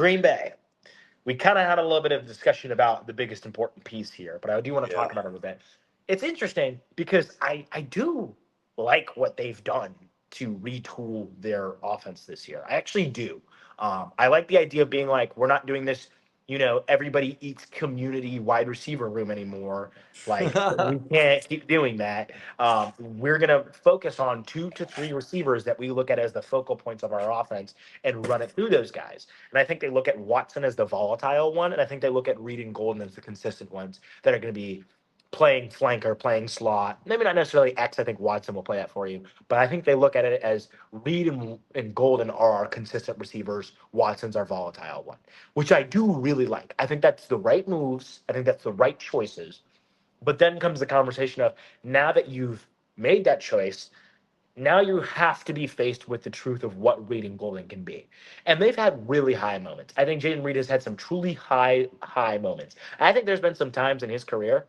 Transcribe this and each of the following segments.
Green Bay. We kind of had a little bit of discussion about the biggest important piece here, but I do want to Yeah. talk about it a little bit. It's interesting because I do like what they've done to retool their offense this year. I actually do. I like the idea of being like, we're not doing this, everybody eats community wide receiver room anymore. Like, we can't keep doing that. We're going to focus on 2 to 3 receivers that we look at as the focal points of our offense and run it through those guys. And I think they look at Watson as the volatile one, and I think they look at Reed and Golden as the consistent ones that are going to be playing flanker, playing slot. Maybe not necessarily X. I think Watson will play that for you, but I think they look at it as Reed and Golden are our consistent receivers. Watson's our volatile one, which I do really like. I think that's the right moves. I think that's the right choices. But then comes the conversation of, now that you've made that choice, now you have to be faced with the truth of what Reed and Golden can be. And they've had really high moments. I think Jaden Reed has had some truly high moments. I think there's been some times in his career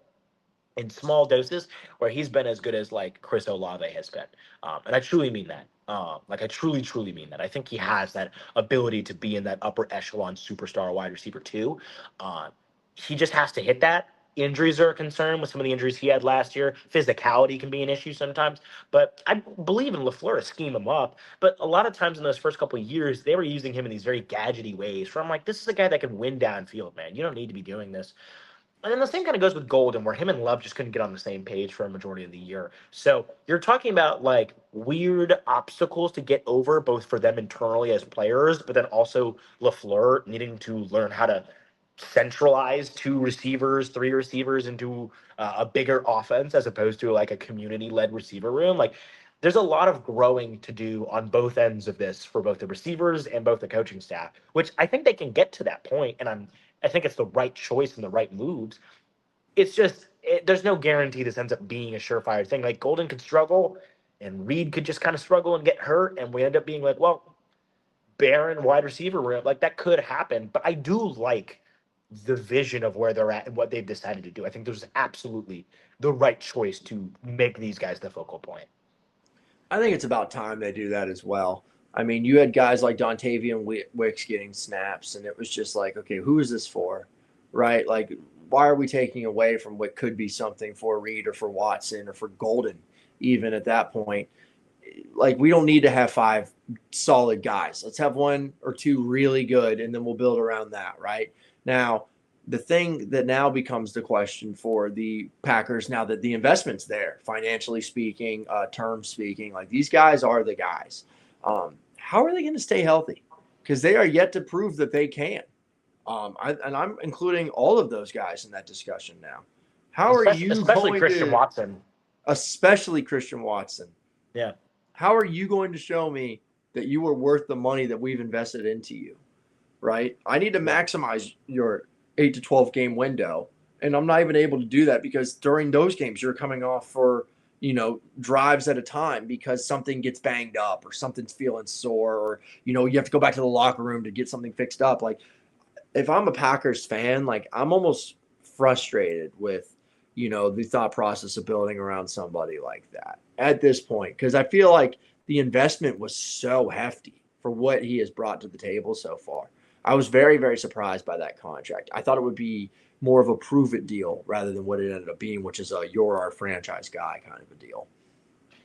in small doses where he's been as good as like Chris Olave has been. And I truly mean that. Like I truly mean that. I think he has that ability to be in that upper echelon superstar wide receiver too. He just has to hit that. Injuries are a concern with some of the injuries he had last year. Physicality can be an issue sometimes. But I believe in LaFleur to scheme him up. But a lot of times in those first couple of years, they were using him in these very gadgety ways. Where I'm like, this is a guy that can win downfield, man. You don't need to be doing this. And then the same kind of goes with Golden, where him and Love just couldn't get on the same page for a majority of the year. So you're talking about like weird obstacles to get over, both for them internally as players, but then also LaFleur needing to learn how to centralize 2 receivers, 3 receivers into a bigger offense as opposed to like a community-led receiver room. Like there's a lot of growing to do on both ends of this for both the receivers and both the coaching staff, which I think they can get to that point, and I think it's the right choice and the right moves. It's just there's no guarantee this ends up being a surefire thing. Like Golden could struggle, and Reed could just kind of struggle and get hurt, and we end up being like, well, barren wide receiver room. Like that could happen, but I do like the vision of where they're at and what they've decided to do. I think there's absolutely the right choice to make these guys the focal point. I think it's about time they do that as well. I mean, you had guys like Dontavian Wicks getting snaps, and it was just like, okay, who is this for, right? Like, why are we taking away from what could be something for Reed or for Watson or for Golden, even at that point? Like, we don't need to have 5 solid guys. Let's have 1 or 2 really good, and then we'll build around that, right? Now, the thing that now becomes the question for the Packers, now that the investment's there, financially speaking, term speaking, like these guys are the guys. How are they going to stay healthy? Because they are yet to prove that they can. And I'm including all of those guys in that discussion now. How are you Especially going Christian to, Watson. especially Christian Watson, Yeah. how are you going to show me that you are worth the money that we've invested into you? Right? I need to Yeah. maximize your 8 to 12 game window. And I'm not even able to do that because during those games, you're coming off for, drives at a time because something gets banged up or something's feeling sore or, you have to go back to the locker room to get something fixed up. Like, if I'm a Packers fan, like, I'm almost frustrated with, the thought process of building around somebody like that at this point because I feel like the investment was so hefty for what he has brought to the table so far. I was very, very surprised by that contract. I thought it would be more of a prove it deal rather than what it ended up being, which is a you're our franchise guy kind of a deal.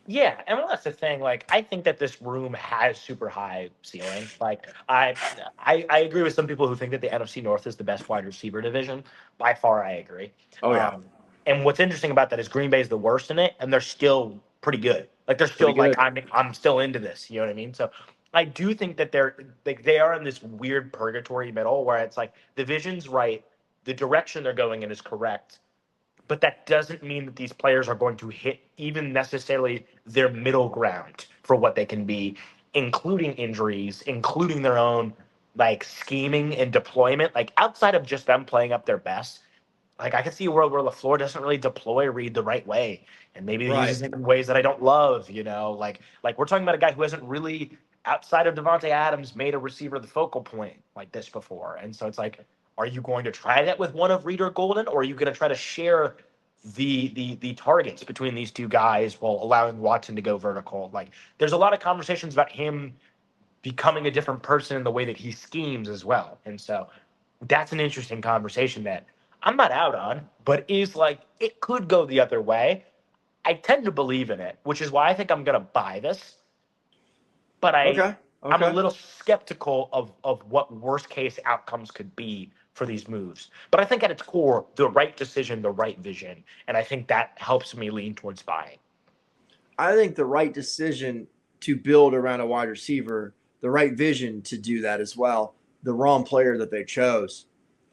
Yeah, and well, that's the thing. Like, I think that this room has super high ceiling. Like, I agree with some people who think that the NFC North is the best wide receiver division. By far, I agree. Oh, yeah. Um, and what's interesting about that is Green Bay is the worst in it, and they're still pretty good. Like, they're Pretty still like, good. I'm still into this. You know what I mean? So, I do think that they're like they are in this weird purgatory middle where it's like the vision's right, the direction they're going in is correct, but that doesn't mean that these players are going to hit even necessarily their middle ground for what they can be, including injuries, including their own like scheming and deployment. Like outside of just them playing up their best, like I can see a world where LaFleur doesn't really deploy Reed the right way, and maybe he Right. uses it in ways that I don't love. Like we're talking about a guy who hasn't really outside of Devontae Adams made a receiver the focal point like this before, and so it's like, are you going to try that with one of Reed or Golden, or are you going to try to share the targets between these 2 guys while allowing Watson to go vertical? Like, there's a lot of conversations about him becoming a different person in the way that he schemes as well. And so that's an interesting conversation that I'm not out on, but is like it could go the other way. I tend to believe in it, which is why I think I'm going to buy this. But Okay. I'm a Okay. little skeptical of what worst case outcomes could be for these moves. But I think at its core, the right decision, the right vision, and I think that helps me lean towards buying. I think the right decision to build around a wide receiver, the right vision to do that as well, the wrong player that they chose.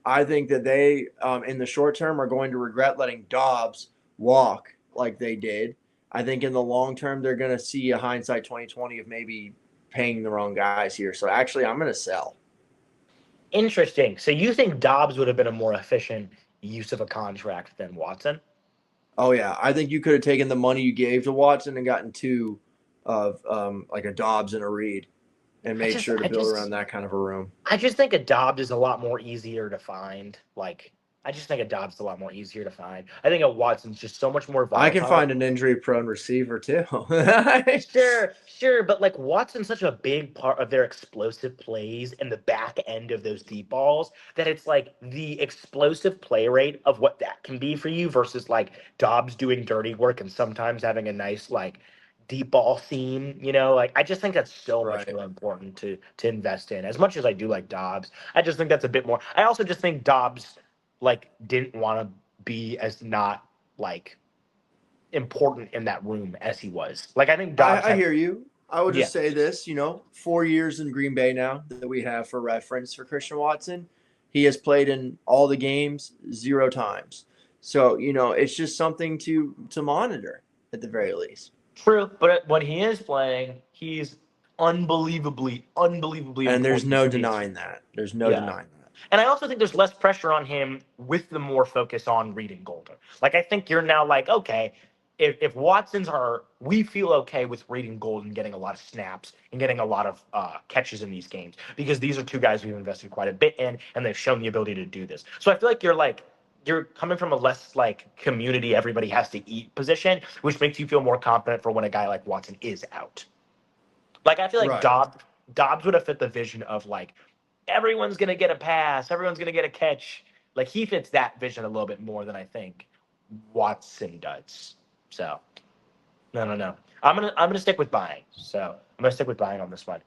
I think that they, in the short term, are going to regret letting Dobbs walk like they did. I think in the long term, they're going to see a hindsight 2020 of maybe paying the wrong guys here. So actually, I'm going to sell. Interesting. So you think Dobbs would have been a more efficient use of a contract than Watson? Oh yeah, I think you could have taken the money you gave to Watson and gotten two of like a Dobbs and a Reed, and I made just sure to I build around just that kind of a room. I just think a Dobbs is a lot more easier to find. Like, I just think a Dobbs is a lot more easier to find. I think a Watson's just so much more I can volatile. find an injury-prone receiver too. Sure, sure, but like Watson's such a big part of their explosive plays and the back end of those deep balls that it's like the explosive play rate of what that can be for you versus like Dobbs doing dirty work and sometimes having a nice like deep ball seam, like I just think that's so much Right. more important to invest in. As much as I do like Dobbs, I just think that's a bit more. I also just think Dobbs like didn't want to be as not like important in that room as he was. Like I think Dobbs I had hear you. I would yeah, just say this, 4 years in Green Bay now that we have for reference for Christian Watson. He has played in all the games 0 times. So, it's just something to monitor at the very least. true. But when he is playing, he's unbelievably And there's important no to these. denying that. There's no Yeah. denying that. And I also think there's less pressure on him with the more focus on reading Golden. Like I think you're now like, okay, if Watson's are we feel okay with reading Golden getting a lot of snaps and getting a lot of catches in these games because these are two guys we've invested quite a bit in and they've shown the ability to do this. So I feel like you're coming from a less like community everybody has to eat position, which makes you feel more confident for when a guy like Watson is out. Like I feel like Right. Dobbs would have fit the vision of like everyone's gonna get a pass, everyone's gonna get a catch. Like he fits that vision a little bit more than I think Watson does. So no. I'm gonna stick with buying. So I'm gonna stick with buying on this one.